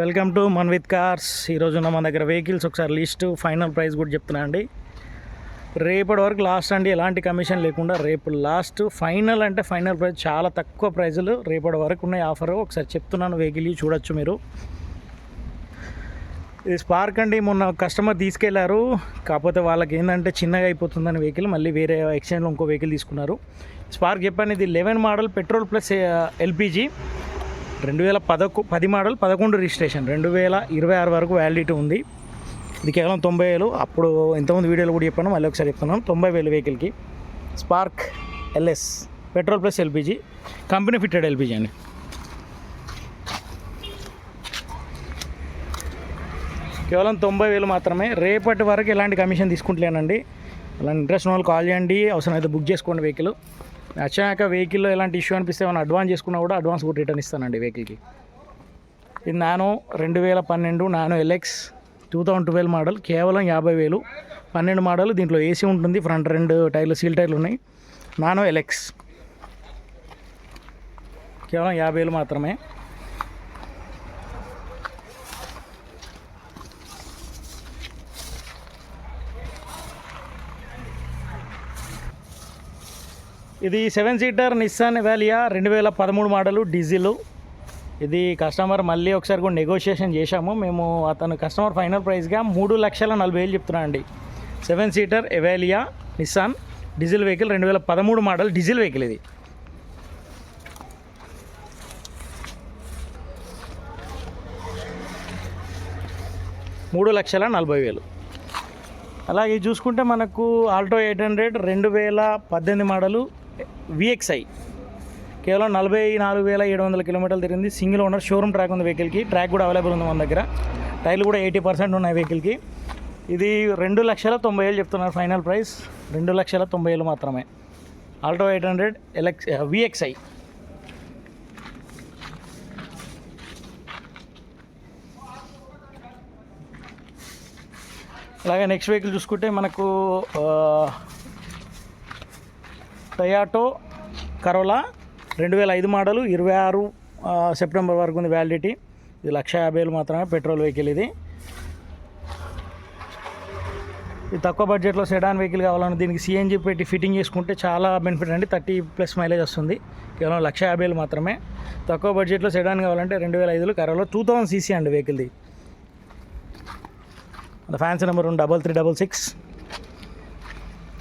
Welcome to Manvith cars. ఈరోజు మన దగ్గర వెహికల్స్ ఒకసారి లిస్ట్ ఫైనల్ ప్రైస్ కూడా చెప్తున్నా అండి. రేపటి వరకు లాస్ట్ అండి, ఎలాంటి కమిషన్ లేకుండా రేపు లాస్ట్ ఫైనల్ అంటే ఫైనల్ ప్రైస్ చాలా తక్కువ ప్రైజులు రేపటి వరకు ఉన్నాయి ఆఫర్. ఒకసారి చెప్తున్నాను, వెహికల్ చూడొచ్చు మీరు. ఇది స్పార్క్ అండి, మొన్న కస్టమర్ తీసుకెళ్లారు, కాకపోతే వాళ్ళకి ఏంటంటే చిన్నగా అయిపోతుందని వెహికల్ మళ్ళీ వేరే ఎక్స్చేంజ్లో ఇంకో వెహికల్ తీసుకున్నారు. స్పార్క్ చెప్పాను, ఇది 11 model petrol plus LPG, 2010 model 11 registration, 2026 వరకు వ్యాలిడిటీ ఉంది. ఇది కేవలం 90,000. అప్పుడు ఇంతకుముందు వీడియోలో కూడా చెప్పాను, మళ్ళీ ఒకసారి చెప్తున్నాను. 90,000 వెహికల్కి spark LS petrol plus LPG, company fitted LPG అండి. కేవలం 90,000 మాత్రమే. రేపటి వరకు ఎలాంటి కమిషన్ తీసుకుంటలేనండి. అలాంటి ఇంట్రెస్ట్ ఉన్న వాళ్ళు కాల్ చేయండి, అవసరమైతే బుక్ చేసుకోండి. వెహికల్ వచ్చాక వెహికల్లో ఎలాంటి ఇష్యూ అనిపిస్తే ఏమైనా అడ్వాన్స్ చేసుకున్నా కూడా అడ్వాన్స్ కూడా రిటర్న్ ఇస్తానండి వెహికల్కి. ఇది నానో 2012 నానో ఎల్ఎక్స్ 2012 మోడల్, కేవలం 50,000. 12 మోడల్, దీంట్లో ఏసీ ఉంటుంది, ఫ్రంట్ 2 టైర్లు సీల్ టైర్లు ఉన్నాయి. నానో ఎల్ఎక్స్ కేవలం 50,000 మాత్రమే. ఇది 7 సీటర్ నిస్సాన్ ఎవాలియా 2013 మోడలు, డీజిల్. ఇది కస్టమర్ మళ్ళీ ఒకసారి కూడా నెగోషియేషన్ చేశాము మేము. అతను కస్టమర్ ఫైనల్ ప్రైస్గా 3,40,000 చెప్తున్నా అండి. 7 seater Evalia Nissan diesel vehicle, 2013 model diesel vehicle. ఇది $3,40,000. అలాగే చూసుకుంటే మనకు ఆల్టో 800 2018 మోడలు విఎక్స్ఐ, కేవలం 44,700 కిలోమీటర్లు తిరిగింది. సింగిల్ ఓనర్, షోరూమ్ ట్రాక్ ఉంది వెహికల్కి. ట్రాక్ కూడా అవైలబుల్ ఉంది మన దగ్గర. టైర్లు కూడా 80% ఉన్నాయి వెహికల్కి. ఇది 2,90,000 చెప్తున్నారు ఫైనల్ ప్రైస్. 2,90,000 మాత్రమే. Alto 800 VXi. అలాగే నెక్స్ట్ వెహికల్ చూసుకుంటే మనకు టొయాటో కరోలా 2005 మోడలు, 26 సెప్టెంబర్ వరకు ఉంది వ్యాలిడిటీ. ఇది 1,50,000 మాత్రమే, పెట్రోల్ వెహికల్. ఇది తక్కువ బడ్జెట్లో సెడాన్ వెహికల్ కావాలన్నా దీనికి సిఎన్జి పెట్టి ఫిట్టింగ్ చేసుకుంటే చాలా బెనిఫిట్ అండి. 30+ మైలేజ్ వస్తుంది. కేవలం 1,50,000 మాత్రమే. తక్కువ బడ్జెట్లో సెడాన్ కావాలంటే 2005 కరోలా 2000 సీసీ అండి వెహికల్ది. Fancy number 3366.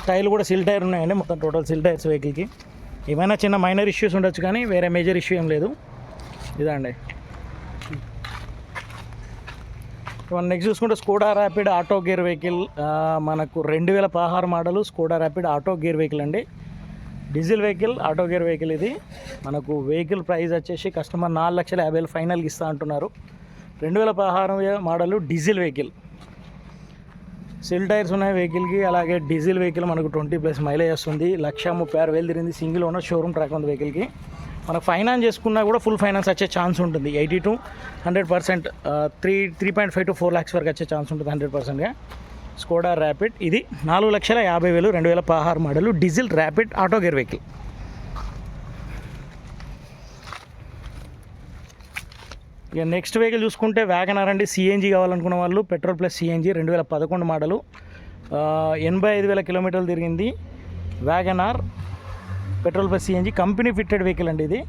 టైర్లు కూడా సిల్ టైర్ ఉన్నాయండి, మొత్తం టోటల్ సిల్ టైర్స్ వెహికల్కి. ఏమైనా చిన్న మైనర్ ఇష్యూస్ ఉండొచ్చు కానీ వేరే మేజర్ ఇష్యూ ఏం లేదు. ఇదండి. నెక్స్ట్ చూసుకుంటే Skoda Rapid auto gear vehicle, మనకు 2016 model Skoda Rapid auto gear vehicle అండి. Diesel vehicle, auto gear vehicle. ఇది మనకు వెహికల్ ప్రైస్ వచ్చేసి కస్టమర్ 4,50,000 ఫైనల్కి ఇస్తా అంటున్నారు. 2016 మోడలు డీజిల్ వెహికల్, సిల్ టైర్స్ ఉన్నాయి వెహికల్కి. అలాగే డీజిల్ వెహికల్ మనకు 20+ మైలేజ్ వస్తుంది. 1,36,000 తిరిగింది. సింగిల్ ఓనర్, షోరూమ్ ట్రాక్ ఉంది వెహికల్కి. మనకు ఫైనాన్స్ చేసుకున్నా కూడా ఫుల్ ఫైనాన్స్ వచ్చే ఛాన్స్ ఉంటుంది. 80 to 100%, 3.5 to 4 lakhs వరకు వచ్చే ఛాన్స్ ఉంటుంది 100%గా. స్కోడా ర్యాపిడ్, ఇది 4,50,000, 2016 model diesel rapid auto gear vehicle. ఇక నెక్స్ట్ వెహికల్ చూసుకుంటే వ్యాగనార్ అండి. సిఎన్జీ కావాలనుకున్న వాళ్ళు, పెట్రోల్ ప్లస్ సిఎన్జీ, 2011 మోడలు, 85,000 కిలోమీటర్లు తిరిగింది. WagonR petrol plus CNG, company fitted vehicle అండి. ఇది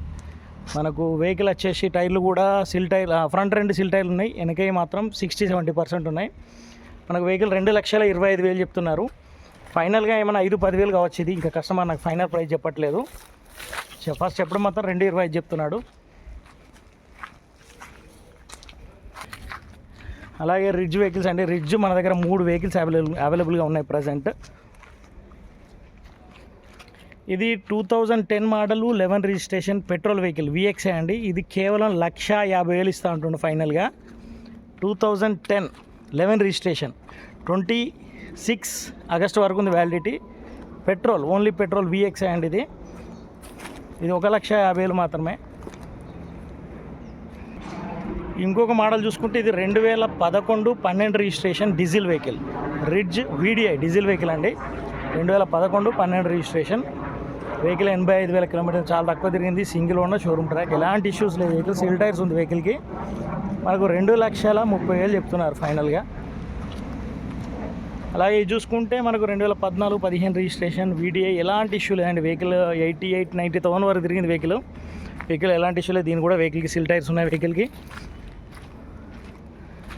మనకు వెహికల్ వచ్చేసి టైర్లు కూడా సిల్ టైర్, ఫ్రంట్ 2 సిల్ టైర్లు ఉన్నాయి, వెనకై మాత్రం 60-70% ఉన్నాయి. మనకు వెహికల్ 2,25,000 చెప్తున్నారు. ఫైనల్గా ఏమైనా 5-10,000 కావచ్చు. ఇది ఇంకా కస్టమర్ నాకు ఫైనల్ ప్రైస్ చెప్పట్లేదు. ఫస్ట్ చెప్పడం మాత్రం 2,25,000 చెప్తున్నాడు. అలాగే రిడ్జ్ వెహికల్స్ అండి. రిడ్జ్ మన దగ్గర 3 వెహికల్స్ అవైలబుల్గా ఉన్నాయి ప్రజెంట్. ఇది 2010 model 11 registration petrol vehicle VXi అండి. ఇది కేవలం 1,50,000 ఇస్తూ ఉంటుండే ఫైనల్గా. 2010 11 రిజిస్ట్రేషన్, 26 ఆగస్టు వరకు ఉంది validity. Petrol, only petrol VXi అండి. ఇది 1,50,000 మాత్రమే. ఇంకొక మోడల్ చూసుకుంటే ఇది 2011-12 registration diesel vehicle, ridge VDI diesel vehicle అండి. 2011-12 రిజిస్ట్రేషన్ వెహికల్, 85,000 కిలోమీటర్లు, చాలా తక్కువ తిరిగింది. సింగిల్ ఓనర్, షోరూమ్ ట్రాక్, ఎలాంటి ఇష్యూస్ లేదు. వెహికల్ సిల్ టైర్స్ ఉంది వెహికల్కి. మనకు 2,30,000 చెప్తున్నారు ఫైనల్గా. అలాగే ఇది చూసుకుంటే మనకు 2014-15 రిజిస్ట్రేషన్, వీడిఐ, ఎలాంటి ఇష్యూ లేదండి. వెహికల్ 88,000-90,000 వరకు తిరిగింది వెహికల్ ఎలాంటి ఇష్యూ లేదు. దీని కూడా వెహికల్కి సిల్ టైర్స్ ఉన్నాయి వెహికల్కి.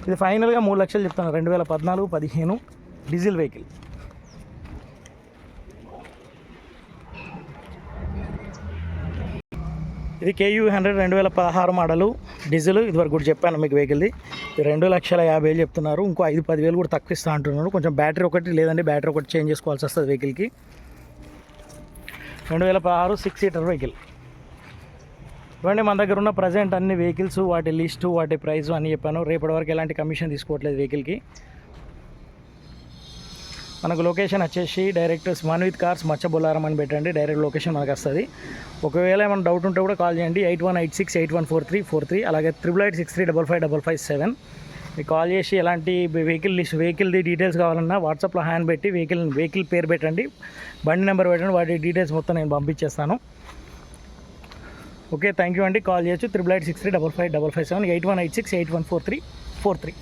ఇది ఫైనల్గా 3,00,000 చెప్తున్నారు. 2014-15 డీజిల్ వెహికల్. ఇది KU100 2016 మోడలు డీజిల్. ఇదివరకు కూడా చెప్పాను మీకు వెహికల్ది. 2,50,000 చెప్తున్నారు. ఇంకో 5-10,000 కూడా తక్కువ ఇస్తా అంటున్నారు. కొంచెం బ్యాటరీ ఒకటి లేదండి, బ్యాటరీ ఒకటి చేంజ్ చేసుకోవాల్సి వస్తుంది వెహికల్కి. 2016 6 సీటర్ వెహికల్. ఇవ్వండి మన దగ్గర ఉన్న ప్రజెంట్ అన్ని వెహికల్స్, వాటి లిస్టు, వాటి ప్రైస్ అన్నీ చెప్పాను. రేపటి వరకు ఎలాంటి కమిషన్ తీసుకోవట్లేదు వెహికల్కి. మనకు లొకేషన్ వచ్చేసి డైరెక్ట్ మన్విత్ కార్స్ మచ్చబొల్లారం అని పెట్టండి, డైరెక్ట్ లొకేషన్ మనకు వస్తుంది. ఒకవేళ ఏమైనా డౌట్ ఉంటే కూడా కాల్ చేయండి. 8186814343, అలాగే 8863555557. మీకు కాల్ చేసి ఎలాంటి వెహికల్ది డీటెయిల్స్ కావాలన్నా వాట్సాప్లో హ్యాండ్ పెట్టి వెహికల్ పేరు పెట్టండి, బండి నెంబర్ పెట్టండి, వాటి డీటెయిల్స్ మొత్తం నేను పంపించేస్తాను. ఓకే, థ్యాంక్ యూ అండి. కాల్ చేయొచ్చు 8863555557, 8186814343.